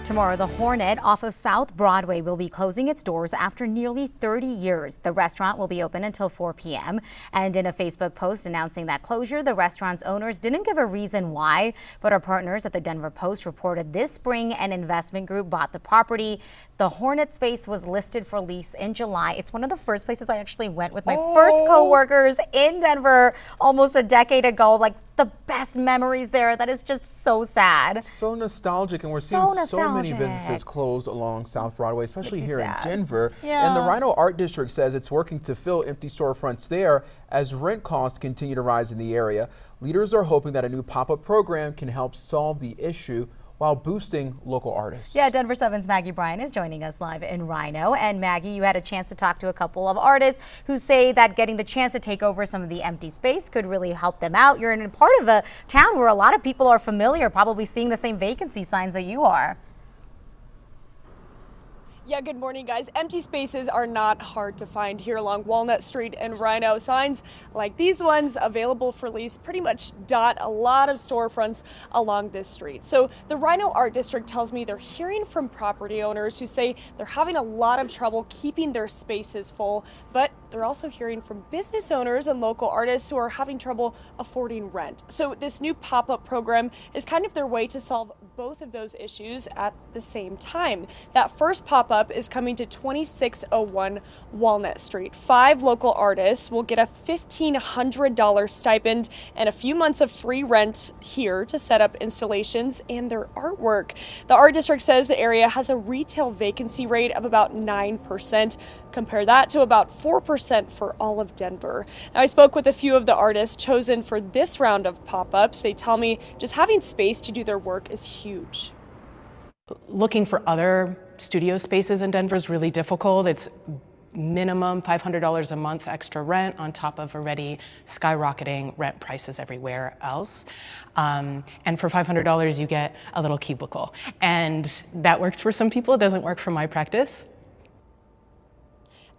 Tomorrow, the Hornet off of South Broadway will be closing its doors after nearly 30 years. The restaurant will be open until 4 p.m. And in a Facebook post announcing that closure, the restaurant's owners didn't give a reason why, but our partners at the Denver Post reported this spring an investment group bought the property. The Hornet space was listed for lease in July. It's one of the first places I actually went with my first co-workers in Denver almost a decade ago. Like, the best memories there. That is just so sad. So nostalgic, and we're seeing so many businesses closed along South Broadway, especially here in Denver. And the RiNo Art District says it's working to fill empty storefronts there as rent costs continue to rise in the area. Leaders are hoping that a new pop-up program can help solve the issue while boosting local artists. Yeah, Denver 7's Maggie Bryan is joining us live in RiNo. And Maggie, you had a chance to talk to a couple of artists who say that getting the chance to take over some of the empty space could really help them out. You're in part of a town where a lot of people are familiar, probably seeing the same vacancy signs that you are. Yeah, good morning, guys. Empty spaces are not hard to find here along Walnut Street and RiNo. Signs like these ones available for lease pretty much dot a lot of storefronts along this street. So the RiNo Art District tells me they're hearing from property owners who say they're having a lot of trouble keeping their spaces full, but they're also hearing from business owners and local artists who are having trouble affording rent. So this new pop-up program is kind of their way to solve both of those issues at the same time. That first pop-up is coming to 2601 Walnut Street. 5 local artists will get a $1,500 stipend and a few months of free rent here to set up installations and their artwork. The Art District says the area has a retail vacancy rate of about 9%. Compare that to about 4% for all of Denver. Now, I spoke with a few of the artists chosen for this round of pop-ups. They tell me just having space to do their work is huge. Looking for other studio spaces in Denver is really difficult. It's minimum $500 a month extra rent on top of already skyrocketing rent prices everywhere else. And for $500, you get a little cubicle. And that works for some people. It doesn't work for my practice.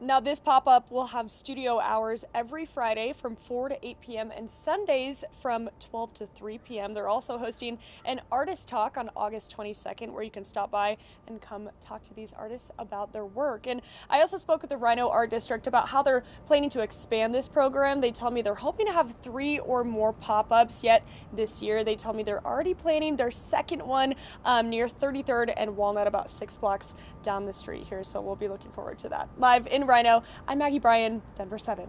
Now, this pop-up will have studio hours every Friday from 4 to 8 p.m. and Sundays from 12 to 3 p.m. They're also hosting an artist talk on August 22nd where you can stop by and come talk to these artists about their work. And I also spoke with the RiNo Art District about how they're planning to expand this program. They tell me they're hoping to have 3 or more pop-ups yet this year. They tell me they're already planning their second one near 33rd and Walnut, about 6 blocks down the street here. So we'll be looking forward to that. Live in RiNo, I'm Maggie Bryan, Denver 7.